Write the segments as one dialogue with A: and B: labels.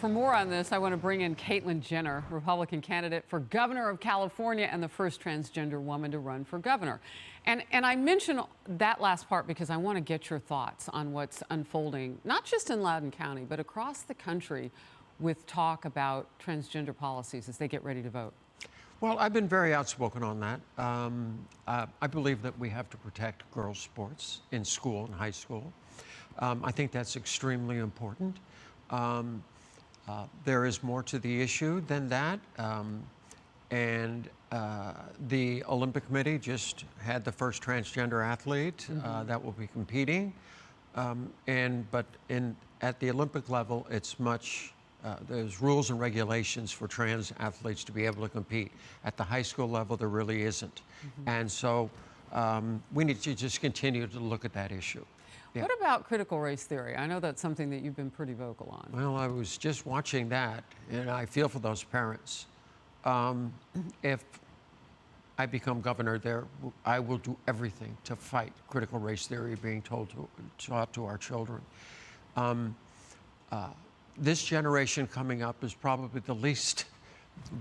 A: For more on this, I want to bring in Caitlyn Jenner, Republican candidate for governor of California and the first transgender woman to run for governor. And I mention that last part because I want to get your thoughts on what's unfolding, not just in Loudoun County, but across the country with talk about transgender policies as they get ready to vote.
B: Well, I've been very outspoken on that. I believe that we have to protect girls' sports in school and high school. I think that's extremely important. There is more to the issue than that. The Olympic Committee just had the first transgender athlete that will be competing. At the Olympic level, it's much, there's rules and regulations for trans athletes to be able to compete. At the high school level, there really isn't. And so we need to just continue to look at that issue. Yeah.
A: What about critical race theory? I know that's something that you've been pretty vocal on.
B: Well, I was just watching that, and I feel for those parents. If I become governor there, I will do everything to fight critical race theory being taught to our children. This generation coming up is probably the least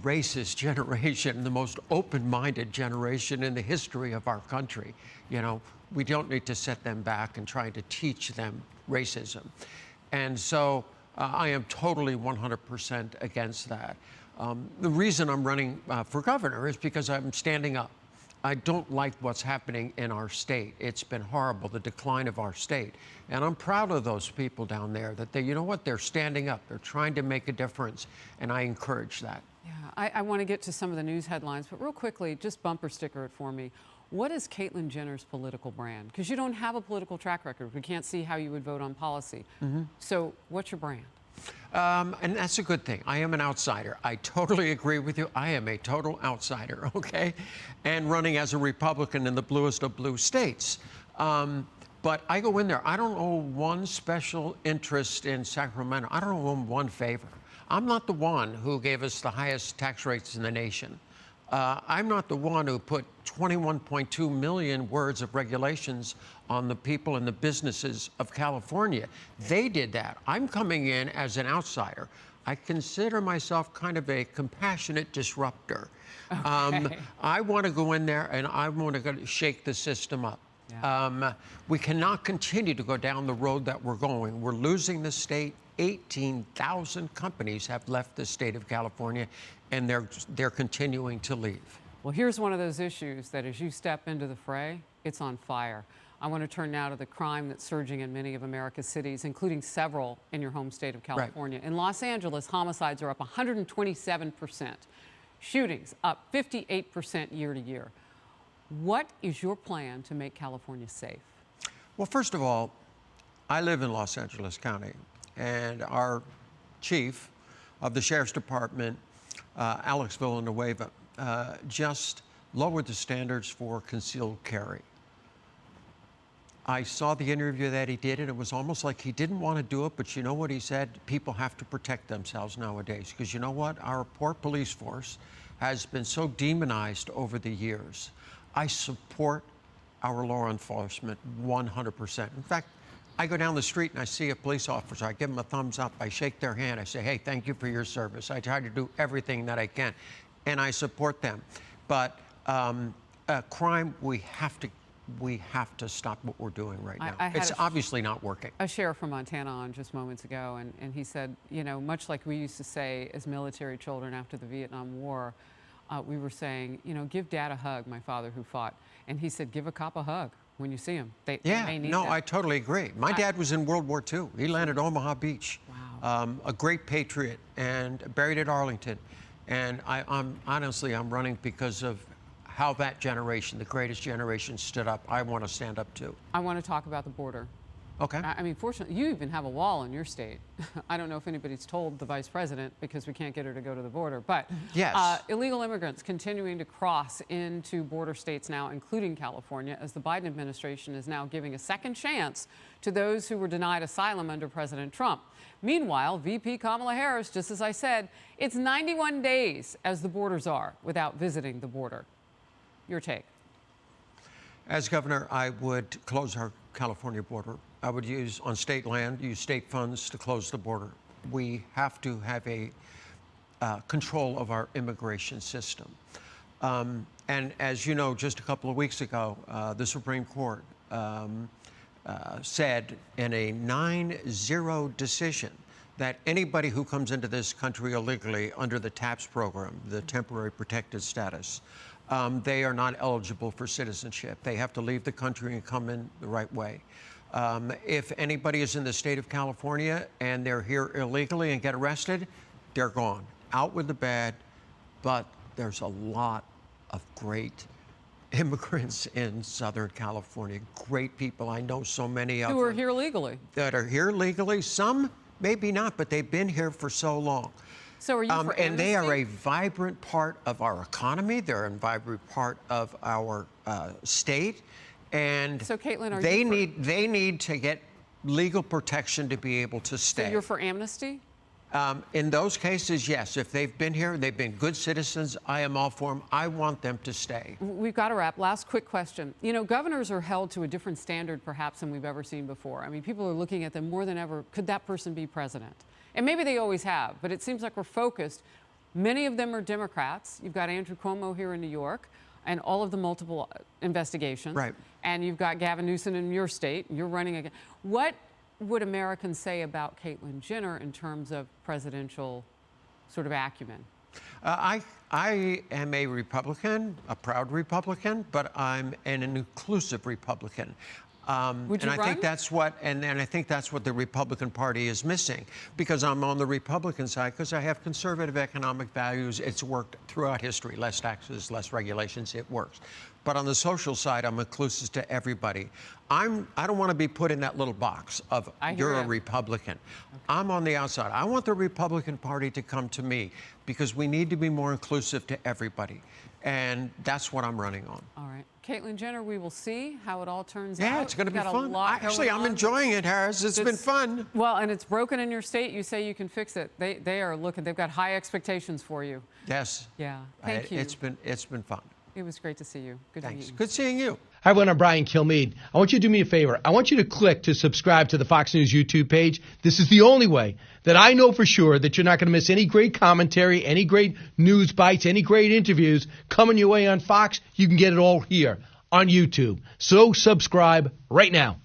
B: racist generation, the most open-minded generation in the history of our country. You know, we don't need to set them back and try to teach them racism. And so I am totally 100% against that. The reason I'm running for governor is because I'm standing up. I don't like what's happening in our state. It's been horrible, the decline of our state. And I'm proud of those people down there that they, you know what, they're standing up. They're trying to make a difference, and I encourage that.
A: Yeah, I want to get to some of the news headlines, but real quickly, just bumper sticker it for me. What is Caitlyn Jenner's political brand? Because you don't have a political track record. We can't see how you would vote on policy. So what's your brand?
B: And that's a good thing. I am an outsider. I totally agree with you. I am a total outsider, okay? And running as a Republican in the bluest of blue states. But I go in there. I don't owe one special interest in Sacramento. I don't owe them one favor. I'm not the one who gave us the highest tax rates in the nation. I'm not the one who put 21.2 million words of regulations on the people and the businesses of California. They did that. I'm coming in as an outsider. I consider myself kind of a compassionate disruptor. Okay. I want to go in there and I want to shake the system up. Yeah. We cannot continue to go down the road that we're going. We're losing the state. 18,000 companies have left the state of California, and they're continuing to leave.
A: Well, here's one of those issues that as you step into the fray, it's on fire. I want to turn now to the crime that's surging in many of America's cities, including several in your home state of California. Right. In Los Angeles, homicides are up 127%. Shootings up 58% year to year. What is your plan to make California safe?
B: Well, first of all, I live in Los Angeles County, and our chief of the Sheriff's Department, Alex Villanueva, just lowered the standards for concealed carry. I saw the interview that he did, and it was almost like he didn't want to do it, but you know what he said? People have to protect themselves nowadays, because you know what? Our poor police force has been so demonized over the years. I support our law enforcement 100%. In fact, I go down the street and I see a police officer, I give them a thumbs up, I shake their hand, I say, hey, thank you for your service. I try to do everything that I can, and I support them. But crime, we have to stop what we're doing right now. It's obviously not working.
A: A sheriff from Montana on just moments ago, and he said, you know, much like we used to say as military children after the Vietnam War, we were saying, you know, give Dad a hug, my father who fought. And he said, give a cop a hug when you see him. They may need that.
B: I totally agree. My dad was in World War II. He landed at Omaha Beach.
A: Wow.
B: A great patriot, and buried at Arlington. And I'm running because of how that generation, the greatest generation, stood up. I want to stand up too.
A: I want to talk about the border.
B: Okay.
A: I mean, fortunately, you even have a wall in your state. I don't know if anybody's told the vice president because we can't get her to go to the border. But
B: yes.
A: Illegal immigrants continuing to cross into border states now, including California, as the Biden administration is now giving a second chance to those who were denied asylum under President Trump. Meanwhile, VP Kamala Harris, just as I said, it's 91 days as the borders are without visiting the border. Your take?
B: As governor, I would close our California border. I would use, on state land, use state funds to close the border. we have to have a control of our immigration system. And as you know, just a couple of weeks ago, the Supreme Court said in a 9-0 decision that anybody who comes into this country illegally under the TAPS program, the temporary protected status, they are not eligible for citizenship. They have to leave the country and come in the right way. If anybody is in the state of California and they're here illegally and get arrested, they're gone. Out with the bad. But there's a lot of great immigrants in Southern California. Great people. I know so many of them.
A: Who are here legally.
B: That are here legally. Some maybe not, but they've been here for so long.
A: So are you for amnesty?
B: And they are a vibrant part of our economy. They're a vibrant part of our state. And
A: so, Caitlyn, are
B: they need to get legal protection to be able to stay.
A: So you're for amnesty?
B: In those cases, yes. If they've been here, they've been good citizens, I am all for them. I want them to stay.
A: We've got to wrap. Last quick question. You know, governors are held to a different standard, perhaps, than we've ever seen before. I mean, people are looking at them more than ever. Could that person be president? And maybe they always have, but it seems like we're focused. Many of them are Democrats. You've got Andrew Cuomo here in New York and all of the multiple investigations.
B: Right.
A: And you've got Gavin Newsom in your state, and you're running again. What would Americans say about Caitlyn Jenner in terms of presidential sort of acumen?
B: I am a Republican, a proud Republican, but I'm an inclusive Republican.
A: Would you
B: and I think that's what, and I think that's what the Republican Party is missing, because I'm on the Republican side, because I have conservative economic values. It's worked throughout history. Less taxes, less regulations. It works. But on the social side, I'm inclusive to everybody. I don't want to be put in that little box of you're a Republican. Okay. I'm on the outside. I want the Republican Party to come to me, because we need to be more inclusive to everybody. And that's what I'm running on.
A: All right. Caitlyn Jenner, we will see how it all turns out.
B: Yeah, it's going to be fun.
A: Actually,
B: I'm enjoying it, Harris. It's been fun.
A: Well, and it's broken in your state. You say you can fix it. They are looking. They've got high expectations for you.
B: Yes.
A: Yeah. Thank you.
B: It's been fun.
A: It was great to see you. Good to meet you.
B: Good seeing you.
C: Hi, everyone. I'm Brian Kilmeade. I want you to do me a favor. I want you to click to subscribe to the Fox News YouTube page. This is the only way that I know for sure that you're not going to miss any great commentary, any great news bites, any great interviews coming your way on Fox. You can get it all here on YouTube. So subscribe right now.